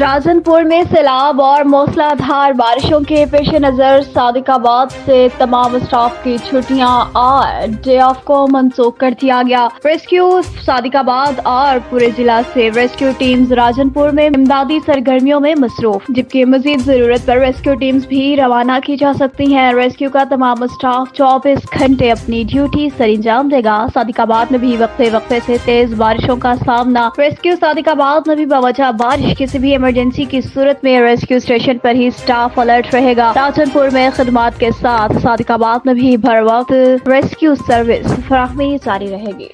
राजनपुर में सैलाब और मूसलाधार बारिशों के पेश नजर सादिकाबाद से तमाम स्टाफ की छुट्टियां और डे ऑफ को मंसूख कर दिया गया। रेस्क्यू सादिकाबाद और पूरे जिला से रेस्क्यू टीम्स राजनपुर में इमदादी सरगर्मियों में मसरूफ, जबकि मजीद जरूरत पर रेस्क्यू टीम्स भी रवाना की जा सकती हैं। रेस्क्यू का तमाम स्टाफ 24 घंटे अपनी ड्यूटी सरंजाम देगा। सादिकाबाद में भी वक्फे वक्फे से तेज बारिशों का सामना। रेस्क्यू सादिकाबाद में भी बवजह बारिश किसी भी इमरजेंसी की सूरत में रेस्क्यू स्टेशन पर ही स्टाफ अलर्ट रहेगा। राजनपुर में खिदमात के साथ सादिकाबाद में भी भर वक्त रेस्क्यू सर्विस फराहमी जारी रहेगी।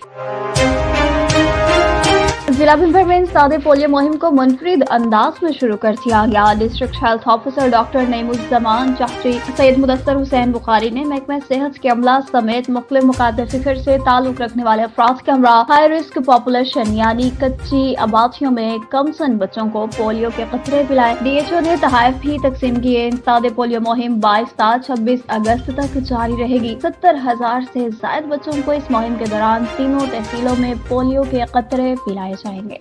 जिला भर में सादे पोलियो मुहिम को मुनफरिद अंदाज में शुरू कर दिया गया। District health officer doctor Naeemuzzaman Chaudhry Syed Mudassar Hussain Bukhari ने महकमा सेहत के अमला समेत मुख्तलिफ मुकाद्दर फिक्र से ताल्लुक रखने वाले अफराद के हमरा हाई रिस्क पॉपुलेशन यानी कच्ची आबादियों में कम सन बच्चों को पोलियो के कतरे पिलाए। DHO ने तहाइफ भी तकसीम किए। सादे पोलियो मुहिम 22 से 26 अगस्त तक जारी रहेगी। 70,000 से ज्यादा बच्चों को इस मुहिम के दौरान तीनों तहसीलों में पोलियो के कतरे पिलाए जाएंगे।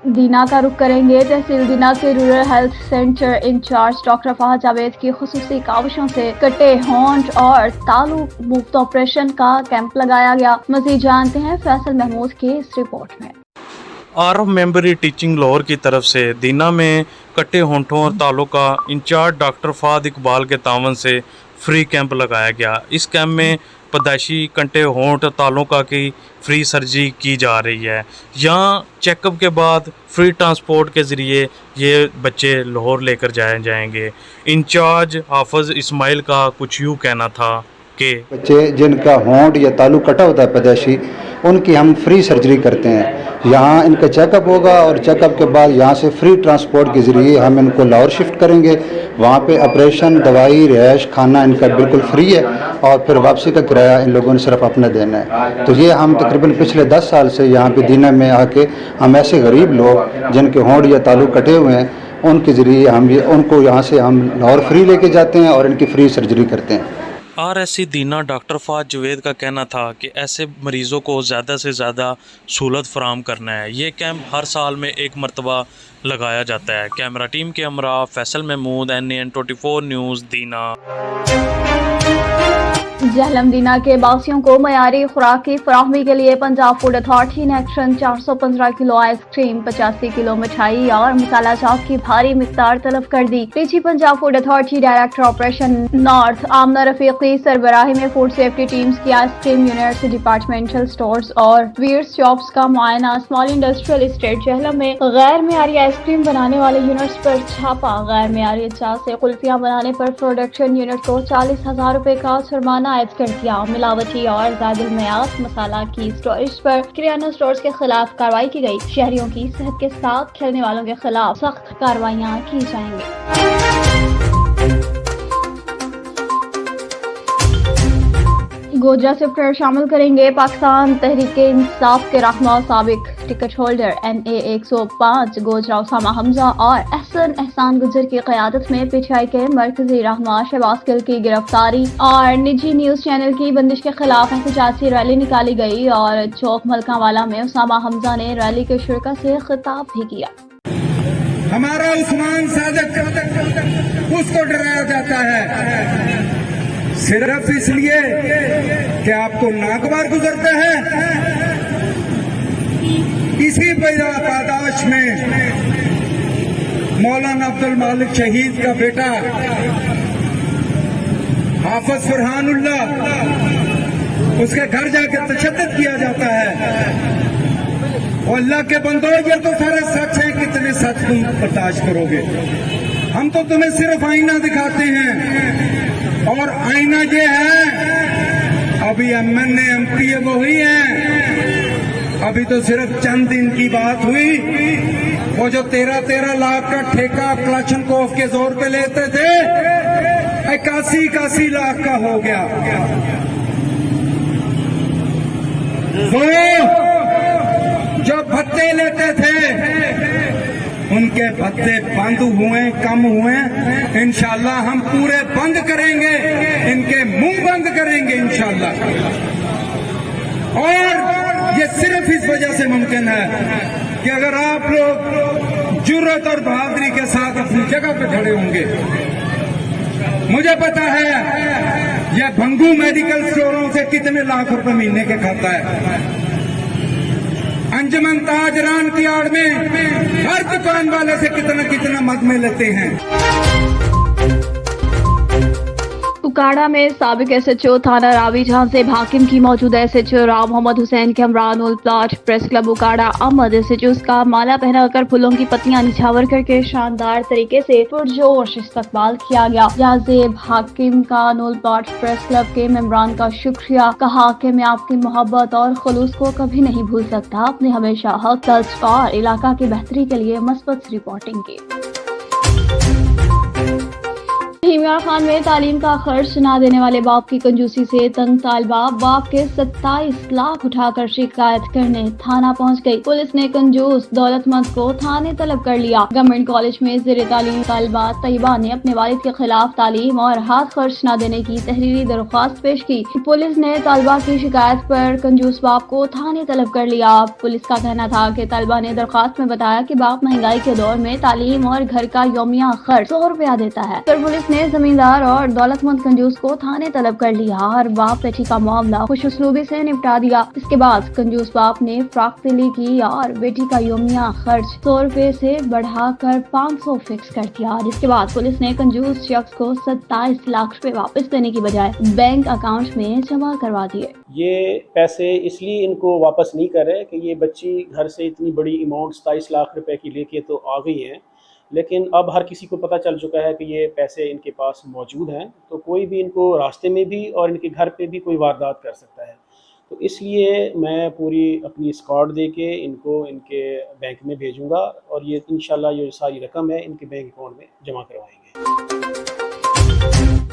दीना का रुख करेंगे। तहसील दीना के rural health centre incharge doctor Fahad Javed की खुसूसी काविशों से कटे होंठ और तालू मुफ्त ऑपरेशन का कैंप लगाया गया। मजीद जानते हैं फैसल महमूद की इस रिपोर्ट में। आरफ मेंबरी टीचिंग लाहौर की तरफ से दीना में कटे होंठों और तालों का इंचार्ज डॉक्टर फहद इकबाल के तावन से फ्री कैंप लगाया गया। इस कैंप में पैदाइशी कंटे होंठ तालों का की फ्री सर्जरी की जा रही है। यहाँ चेकअप के बाद फ्री ट्रांसपोर्ट के ज़रिए ये बच्चे लाहौर लेकर जाए जाएंगे। इंचार्ज हाफिज इस्माइल का कुछ यूँ कहना था कि बच्चे जिनका होंठ या तालू कटा होता है पैदाइशी, उनकी हम फ्री सर्जरी करते हैं। यहाँ इनका चेकअप होगा और चेकअप के बाद यहाँ से फ्री ट्रांसपोर्ट के ज़रिए हम इनको लाहौर शिफ्ट करेंगे। वहाँ पे ऑपरेशन, दवाई, रिहाइश, खाना इनका बिल्कुल फ्री है और फिर वापसी का किराया इन लोगों ने सिर्फ अपना देना है। तो ये हम तकरीबन पिछले 10 साल से यहाँ पे दीना में आके हम ऐसे गरीब लोग जिनके होंठ या तालू कटे हुए हैं, उनके ज़रिए हम उनको यहाँ से हम लाहौर फ्री लेके जाते हैं और इनकी फ्री सर्जरी करते हैं। RSC दीना डॉक्टर फहद जावेद का कहना था कि ऐसे मरीज़ों को ज़्यादा से ज़्यादा सहूलत फराहम करना है। ये कैंप हर साल में एक मरतबा लगाया जाता है। कैमरा टीम के हमरा फैसल महमूद, NAN 24 न्यूज़ दीना। जहलम दीना के बासियों को मयारी खुराक की फराहमी के लिए पंजाब फूड अथॉरिटी ने एक्शन 415 किलो आइसक्रीम, 85 किलो मिठाई और मसाला चाप की भारी मिकदार तलब कर दी। DG Punjab food authority director operation north Amna Rafiqi सरबराही में फूड सेफ्टी टीम्स की आइसक्रीम यूनिट्स, डिपार्टमेंटल स्टोर्स और वीयर्स शॉप्स का मुआयना। स्मॉल इंडस्ट्रियल इस्टेट जहलम में गैर मेयारी आइसक्रीम बनाने वाले यूनिट्स पर छापा। गैर मेयारी अज्जा से कुल्फियाँ बनाने पर प्रोडक्शन यूनिट को 40,000 रुपए का जुर्माना आयद कर दिया। मिलावटी और ज़ायदुल मयार मसाला की स्टोरेज पर किराना स्टोर्स के खिलाफ कार्रवाई की गई। शहरियों की सेहत के साथ खेलने वालों के खिलाफ सख्त कार्रवाइयाँ की जाएंगी। गोजरा से प्रेयर शामिल करेंगे पाकिस्तान तहरीके इंसाफ के रहनुमा साबिक ticket holder NA 105 Gojra Usama Hamza और एहसान गुजर की क़यादत में PTI के मरकजी रहनुमा शहबाज गिल की गिरफ्तारी और निजी न्यूज चैनल की बंदिश के खिलाफ एहतजाजी रैली निकाली गई और चौक मलकावाला में उसामा हमजा ने रैली के शुरा से खिताब भी किया। हमारा उस्मान सादिक उसको डराया जाता है सिर्फ इसलिए कि आपको नागवार गुजरते हैं। इसी पैदाश में मौलाना अब्दुल मालिक शहीद का बेटा हाफिज फरहानुल्लाह, उसके घर जाकर तशद्दुद किया जाता है। और अल्लाह के बंदो, ये तो सारे सच है, कितने सच तुम बर्दाश्त करोगे? हम तो तुम्हें सिर्फ आईना दिखाते हैं और आईना ये है अभी MNA MP वही है। अभी तो सिर्फ चंद दिन की बात हुई, वो जो 13-13 लाख का ठेका क्लाशनकोव के जोर पे लेते थे, 81 लाख का हो गया। वो जो भत्ते लेते थे उनके भत्ते बंद हुए, कम हुए। इंशाल्लाह हम पूरे बंद करेंगे, इनके मुंह बंद करेंगे इंशाल्लाह। और ये सिर्फ इस वजह से मुमकिन है कि अगर आप लोग जुर्रत और बहादुरी के साथ अपनी जगह पे खड़े होंगे। मुझे पता है यह भंगू मेडिकल स्टोरों से कितने लाख रुपए महीने के खाता है। अंजुमन ताजरान की आड़ में हर दुकान वाले से कितना मद में लेते हैं। कुकाड़ा में साबिक एसएचओ थाना रावी जहां से हाकिम की मौजूदा एसएचओ राव मोहम्मद हुसैन के हमरान उल प्लाट press club Okara Ahmad SHO का माला पहनाकर फूलों की पत्तियां निछावर करके शानदार तरीके से पुरजोश इस्तकबाल किया गया। जहां से हाकिम का उल प्लाट प्रेस क्लब के मेंबरान का शुक्रिया कहा कि मैं आपकी मोहब्बत और खुलूस को कभी नहीं भूल सकता। आपने हमेशा हक तर्ज और इलाका की बेहतरी के लिए मस्बत रिपोर्टिंग की। इमरान खान में तालीम का खर्च न देने वाले बाप की कंजूसी से तंग तालिबा बाप के 27 लाख उठाकर शिकायत करने थाना पहुंच गई। पुलिस ने कंजूस दौलतमंद को थाने तलब कर लिया। गवर्नमेंट कॉलेज में ज़ेरे तालीम तालिबा तैयबा ने अपने वालिद के खिलाफ तालीम और हाथ खर्च न देने की तहरीरी दरख्वास्त पेश की। पुलिस ने तालिबा की शिकायत पर कंजूस बाप को थाने तलब कर लिया। पुलिस का कहना था कि तालिबा ने दरख्वास्त में बताया कि बाप महंगाई के दौर में तालीम और घर का यौमिया खर्च 100 रुपया देता है। फिर पुलिस ने जमींदार और दौलतमंद कंजूस को थाने तलब कर लिया और बाप बेटी का मामला खुश उसलूबी से निपटा दिया। इसके बाद कंजूस बाप ने फ्राक दिली की और बेटी का यौमिया खर्च 100 रुपए से बढ़ाकर 500 फिक्स कर दिया। जिसके बाद पुलिस ने कंजूस शख्स को 27 लाख रुपए वापस देने की बजाय बैंक अकाउंट में जमा करवा दिए। ये पैसे इसलिए इनको वापस नहीं कर रहे कि ये बच्ची घर से इतनी बड़ी अमाउंट 27 लाख रुपए की लेके तो आ गई है, लेकिन अब हर किसी को पता चल चुका है कि ये पैसे इनके पास मौजूद हैं, तो कोई भी इनको रास्ते में भी और इनके घर पे भी कोई वारदात कर सकता है। तो इसलिए मैं पूरी अपनी स्क्वाड दे के इनको इनके बैंक में भेजूंगा और ये इंशाल्लाह ये सारी रकम है इनके बैंक अकाउंट में जमा करवाएंगे।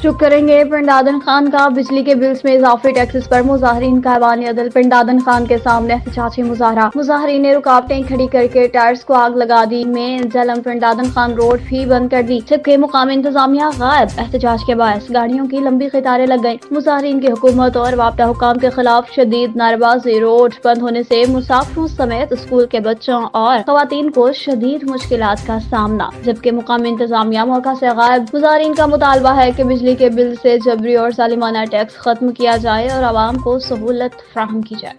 चुप करेंगे पिंडादन खान का बिजली के बिल्स में इजाफी टैक्सेस पर मुजाहरीन का ऐवान अदल। पिंडादन खान के सामने एहतजाजी मुजाहरा। मुजाहरीन ने रुकावटें खड़ी करके टायर्स को आग लगा दी। मेन जलम पिंडादन खान रोड भी बंद कर दी, जबकि मुकामी इंतजामिया गायब। एहतजाज के बायस गाड़ियों की लंबी कतारें लग गयी। मुजाहरीन की हुकूमत और वापदा हुकाम के खिलाफ शदीद नारेबाजी। रोड बंद होने से मुसाफिरों समेत स्कूल के बच्चों और खवातीन को शदीद मुश्किलात का सामना, जबकि मुकामी इंतजामिया मौका से गायब। मुजाहरीन का मुतालबा है कि बिजली के बिल से जबरी और सालिमाना टैक्स खत्म किया जाए और आवाम को सहूलत फराहम की जाए।